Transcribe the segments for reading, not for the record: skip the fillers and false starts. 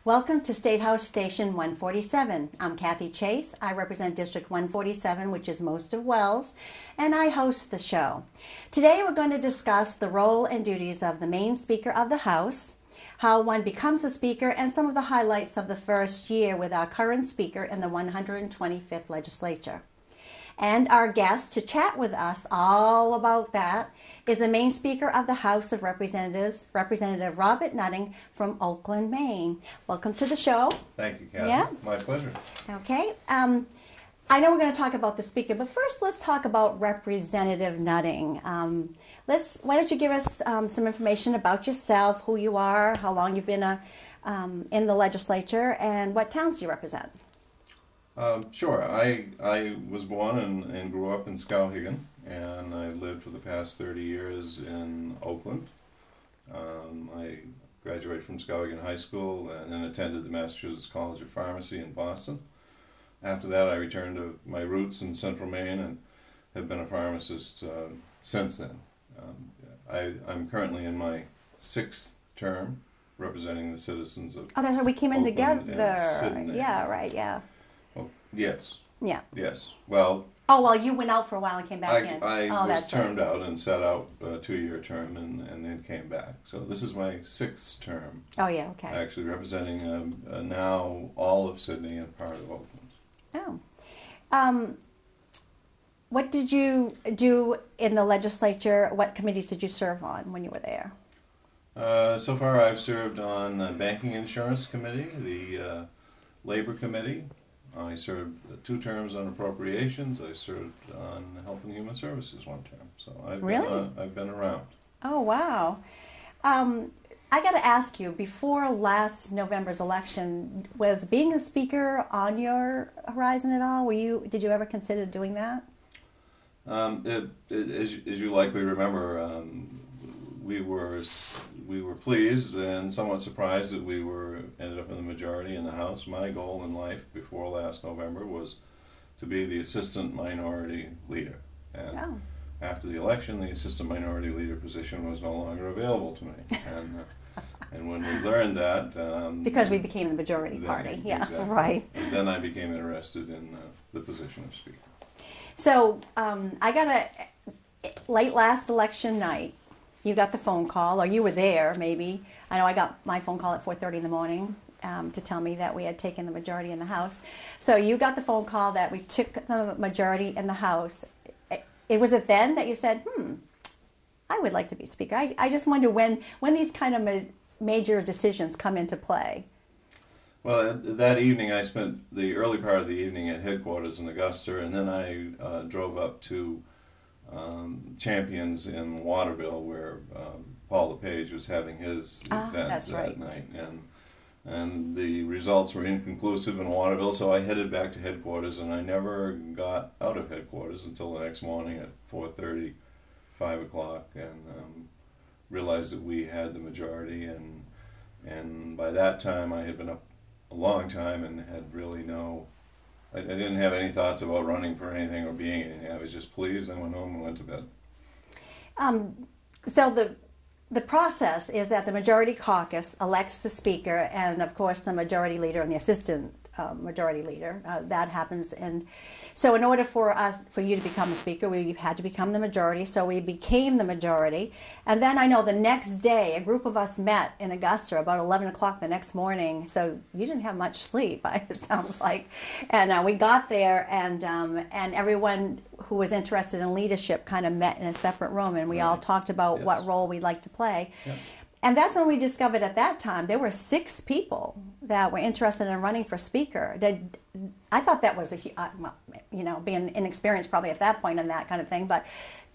Welcome to State House Station 147. I'm Kathy Chase. I represent District 147, which is most of Wells, and I host the show. Today we're going to discuss the role and duties of the main Speaker of the House, how one becomes a Speaker, and some of the highlights of the first year with our current Speaker in the 125th Legislature. And our guest to chat with us all about that is the main Speaker of the House of Representatives, Representative Robert Nutting from Oakland, Maine. Welcome to the show. Thank you, Kathy. Yeah. My pleasure. Okay. I know we're going to talk about the Speaker, but first let's talk about Representative Nutting. Why don't you give us some information about yourself, who you are, how long you've been in the legislature, and what towns you represent? Sure. I was born and grew up in Skowhegan, and I lived for the past 30 years in Oakland. I graduated from Skowhegan High School and then attended the Massachusetts College of Pharmacy in Boston. After that, I returned to my roots in Central Maine and have been a pharmacist since then. I'm currently in my 6th term representing the citizens of Oh, that's right. We came in Oakland together. and Sydney. Yeah, right, yeah. Oh, yes. Yeah. Yes. Well, Oh, well, you went out for a while and came back in. I Oh, was that's right. termed out and sat out a 2-year term and then came back. So this is my 6th term, Oh, yeah, okay. actually representing now all of Sydney and part of Oakland. Oh. What did you do in the legislature? What committees did you serve on when you were there? So far I've served on the Banking Insurance Committee, the Labor Committee. I served 2 terms on appropriations. I served on Health and Human Services 1 term. So I've been around. Oh, wow. I got to ask you, before last November's election, was being a speaker on your horizon at all? Did you ever consider doing that? As you likely remember, we were pleased and somewhat surprised that we ended up in the majority in the House. My goal in life before last November was to be the assistant minority leader. And after the election, the assistant minority leader position was no longer available to me. And when we learned that... because we became the majority party. Yeah, exactly. Right. And then I became interested in the position of Speaker. So late last election night, you got the phone call, or you were there maybe. I know I got my phone call at 4:30 in the morning to tell me that we had taken the majority in the House. So you got the phone call that we took the majority in the House. Was it then that you said, I would like to be Speaker? I just wonder when these kind of major decisions come into play. Well, that evening I spent the early part of the evening at headquarters in Augusta, and then I drove up to Champions in Waterville, where Paul LePage was having his event that night, and the results were inconclusive in Waterville, so I headed back to headquarters, and I never got out of headquarters until the next morning at 4:30, 5 o'clock, and realized that we had the majority, and by that time I had been up a long time and had really I didn't have any thoughts about running for anything or being anything. I was just pleased. I went home and went to bed. So the process is that the majority caucus elects the Speaker and, of course, the majority leader and the assistant majority leader. That happens. And so in order for you to become a Speaker, we had to become the majority. So we became the majority. And then I know the next day, a group of us met in Augusta about 11 o'clock the next morning. So you didn't have much sleep, it sounds like. And we got there, and everyone who was interested in leadership kind of met in a separate room, and we all talked about what role we'd like to play. Yep. And that's when we discovered at that time there were 6 people that were interested in running for Speaker. I thought that was being inexperienced probably at that point and that kind of thing, but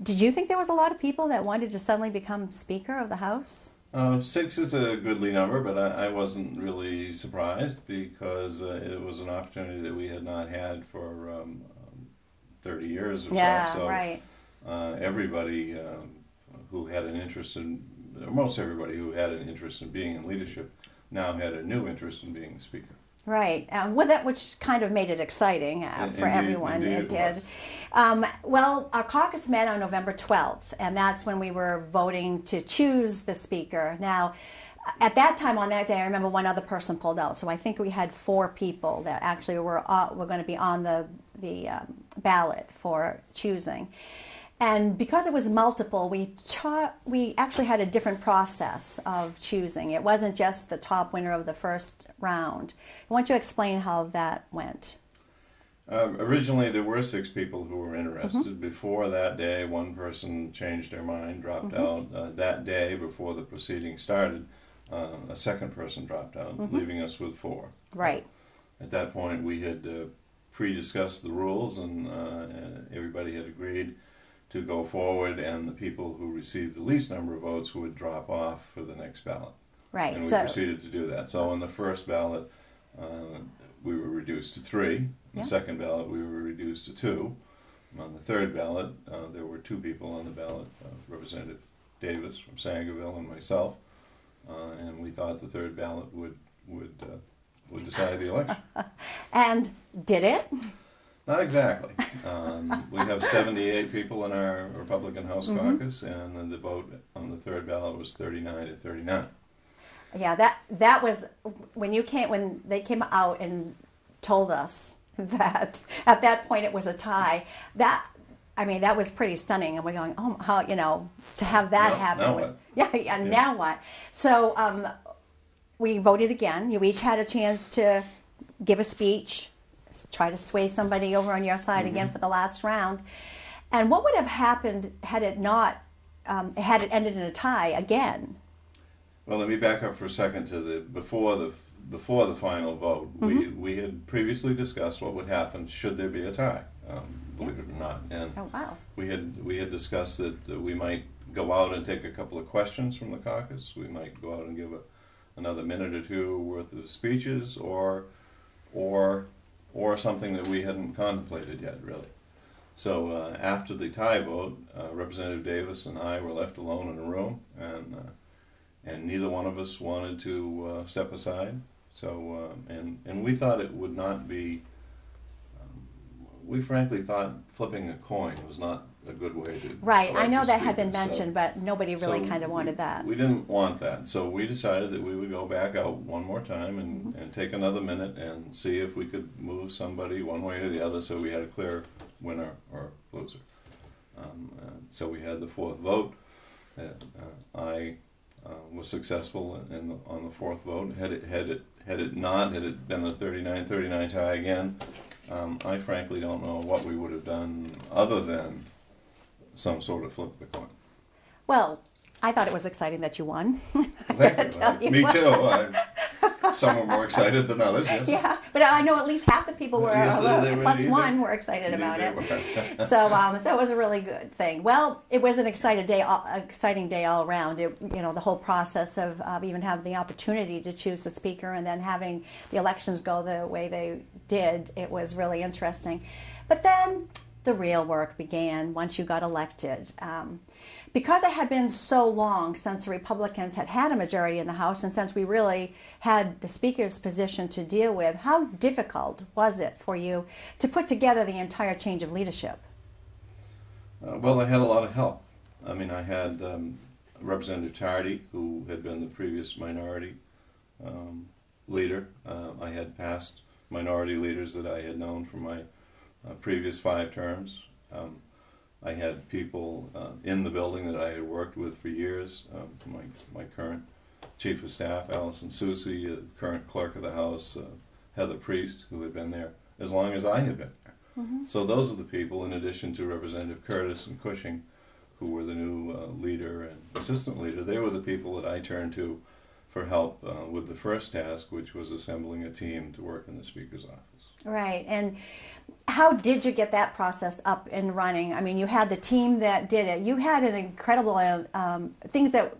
did you think there was a lot of people that wanted to suddenly become Speaker of the House? 6 is a goodly number, but I wasn't really surprised because it was an opportunity that we had not had for 30 years or so. Yeah, so right. Everybody who had an interest most everybody who had an interest in being in leadership now had a new interest in being the Speaker. Right, which kind of made it exciting for everyone. It did. Well, our caucus met on November 12th, and that's when we were voting to choose the Speaker. Now, at that time on that day, I remember one other person pulled out. So I think we had 4 people that actually were going to be on the ballot for choosing. And because it was multiple, we actually had a different process of choosing. It wasn't just the top winner of the first round. Why don't you explain how that went? Originally, there were 6 people who were interested. Before that day, one person changed their mind, dropped out. That day, before the proceedings started, a second person dropped out, leaving us with 4. Right. At that point, we had pre-discussed the rules, and everybody had agreed to go forward, and the people who received the least number of votes would drop off for the next ballot. Right. And we proceeded to do that. So on the first ballot, we were reduced to 3. On the second ballot, we were reduced to 2. On the third ballot, there were 2 people on the ballot, Representative Davis from Sangerville and myself, and we thought the third ballot would decide the election. And did it? Not exactly. We have 78 people in our Republican House caucus, and then the vote on the third ballot was 39 to 39. Yeah, that was when they came out and told us that at that point it was a tie. That was pretty stunning, and we're going, oh, how to have that happen now was what? yeah. Now what? So we voted again. You each had a chance to give a speech, try to sway somebody over on your side again for the last round. And what would have happened had it not had it ended in a tie again? Well, let me back up for a second to before the final vote. We had previously discussed what would happen should there be a tie, believe it or not. And we had discussed that we might go out and take a couple of questions from the caucus. We might go out and give another minute or 2 worth of speeches, or something that we hadn't contemplated yet, really. So after the tie vote, Representative Davis and I were left alone in a room, and neither one of us wanted to step aside. So and we thought it would not be. We frankly thought flipping a coin was not a good way to. Right, I know that had been mentioned, but nobody really kind of wanted that. We didn't want that, so we decided that we would go back out one more time and take another minute and see if we could move somebody one way or the other, so we had a clear winner or loser. So we had the 4th vote. I was successful on the 4th vote. Had it been a 39-39 tie again, I frankly don't know what we would have done other than some sort of flip the coin. Well, I thought it was exciting that you won. Thank you. Me too. Some were more excited than others, yes. Yeah, but I know at least half the people were, plus one, were excited about it. So it was a really good thing. Well, it was an exciting day all around. The whole process of even having the opportunity to choose a speaker and then having the elections go the way they did, it was really interesting. But then the real work began once you got elected. Because it had been so long since the Republicans had a majority in the House, and since we really had the Speaker's position to deal with, how difficult was it for you to put together the entire change of leadership? Well, I had a lot of help. I mean, I had Representative Tardy, who had been the previous minority leader. I had past minority leaders that I had known from my previous 5 terms. I had people in the building that I had worked with for years. My current Chief of Staff, Allison Soucy, the current Clerk of the House, Heather Priest, who had been there as long as I had been there. So those are the people, in addition to Representative Curtis and Cushing, who were the new leader and assistant leader. They were the people that I turned to for help with the first task, which was assembling a team to work in the Speaker's office. Right, and how did you get that process up and running? I mean, you had the team that did it. You had an incredible things that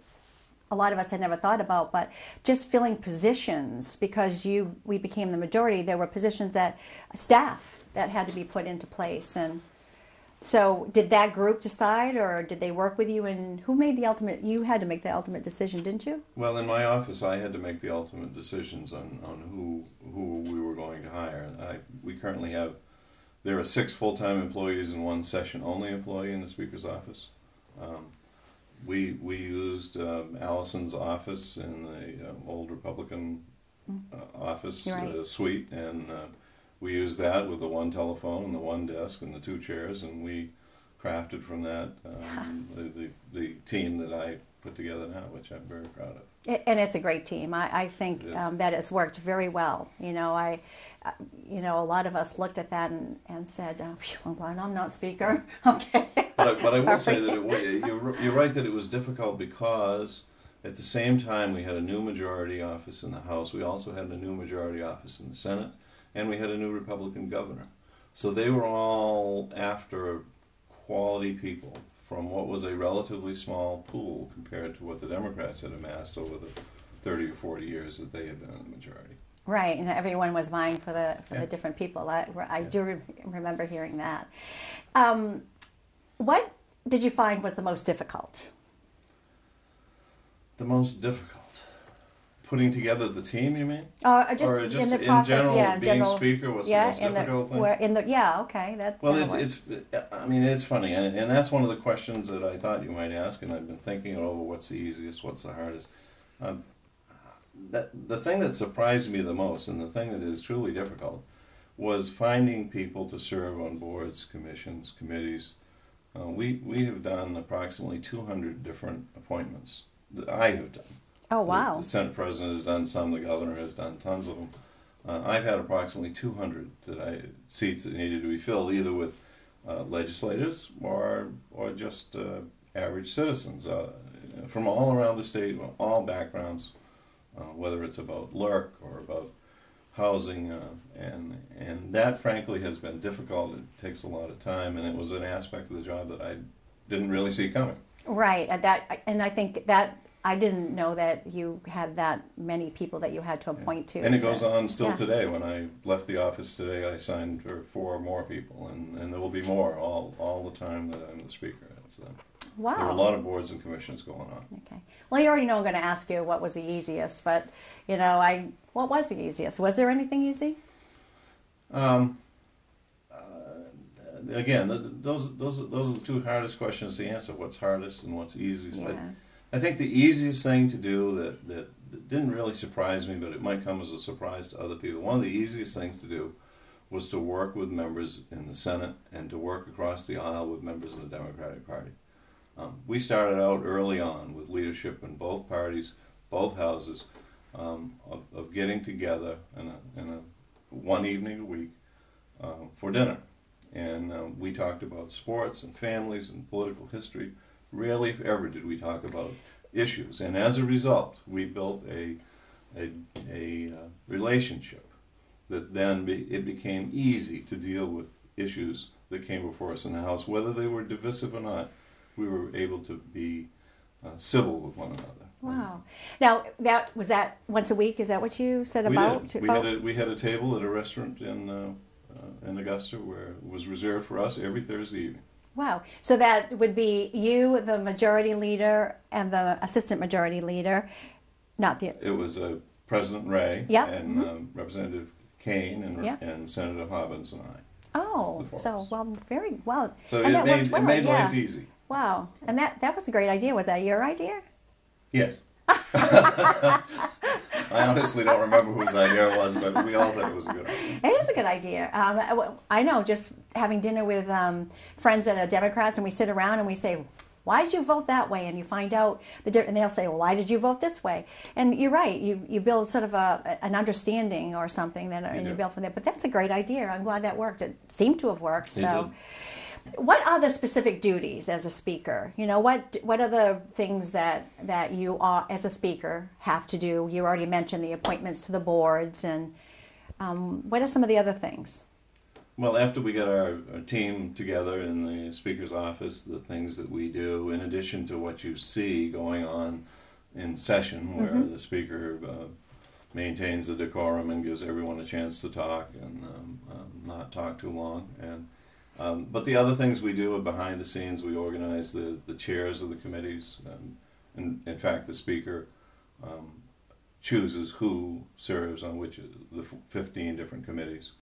a lot of us had never thought about, but just filling positions because we became the majority. There were positions staff that had to be put into place. And so did that group decide, or did they work with you? And who made the ultimate? You had to make the ultimate decision, didn't you? Well, in my office, I had to make the ultimate decisions on who we were going to hire. We currently have, there are 6 full-time employees and 1 session-only employee in the Speaker's office. we used Allison's office in the old Republican office right. suite, and we used that with the one telephone and the one desk and the two chairs, and we crafted from that the team that I put together now, which I'm very proud of. And it's a great team. I think that has worked very well. You know, a lot of us looked at that and said, "I'm glad I'm not speaker." Okay. But I will say that you're right that it was difficult because at the same time we had a new majority office in the House. We also had a new majority office in the Senate, and we had a new Republican governor. So they were all after quality people from what was a relatively small pool compared to what the Democrats had amassed over the 30 or 40 years that they had been in the majority. Right, and everyone was vying for the different people. I do remember hearing that. What did you find was the most difficult? The most difficult? Putting together the team, you mean? Just or just in the process, being general, speaker was the most difficult thing? Okay. It's funny, and that's one of the questions that I thought you might ask, and I've been thinking over what's the easiest, what's the hardest. The thing that surprised me the most, and the thing that is truly difficult, was finding people to serve on boards, commissions, committees. We have done approximately 200 different appointments that I have done. Oh, wow. The Senate President has done some, the Governor has done tons of them. I've had approximately 200 seats that needed to be filled, either with legislators or just average citizens from all around the state, all backgrounds, whether it's about LERC or about housing, and that frankly has been difficult. It takes a lot of time, and it was an aspect of the job that I didn't really see coming. Right, and I think that I didn't know that you had that many people that you had to appoint to. And it goes on still today. When I left the office today, I signed for 4 more people, and there will be more all the time that I'm the speaker. Wow. There are a lot of boards and commissions going on. Okay. Well, you already know I'm going to ask you what was the easiest, but what was the easiest? Was there anything easy? Again, those are the two hardest questions to answer. What's hardest and what's easiest? Yeah. I think the easiest thing to do that didn't really surprise me, but it might come as a surprise to other people. One of the easiest things to do was to work with members in the Senate and to work across the aisle with members of the Democratic Party. We started out early on with leadership in both parties, both houses, of getting together in a one evening a week for dinner. And we talked about sports and families and political history. Rarely, if ever, did we talk about issues. And as a result, we built a relationship that then it became easy to deal with issues that came before us in the House. Whether they were divisive or not, we were able to be civil with one another. Wow. Now, was that once a week? Is that what you said about? We had a table at a restaurant in Augusta where it was reserved for us every Thursday evening. Wow. So that would be you, the majority leader, and the assistant majority leader, not the... It was President Ray and Representative Kane and Senator Hobbins and I. Oh, very well. So it made life easy. Wow. And that was a great idea. Was that your idea? Yes. I honestly don't remember whose idea it was, but we all thought it was a good idea. It is a good idea. I know, just having dinner with friends that are Democrats, and we sit around and we say, why did you vote that way? And you find out, and they'll say, well, why did you vote this way? And you're right, you build sort of an understanding or something, and you build from there. But that's a great idea. I'm glad that worked. It seemed to have worked. So. What are the specific duties as a speaker? What are the things that you are, as a speaker, have to do? You already mentioned the appointments to the boards, and what are some of the other things? Well, after we get our team together in the Speaker's office, the things that we do, in addition to what you see going on in session, where the Speaker maintains the decorum and gives everyone a chance to talk and not talk too long, but the other things we do are behind the scenes. We organize the chairs of the committees. And in fact, the Speaker chooses who serves on which of the 15 different committees.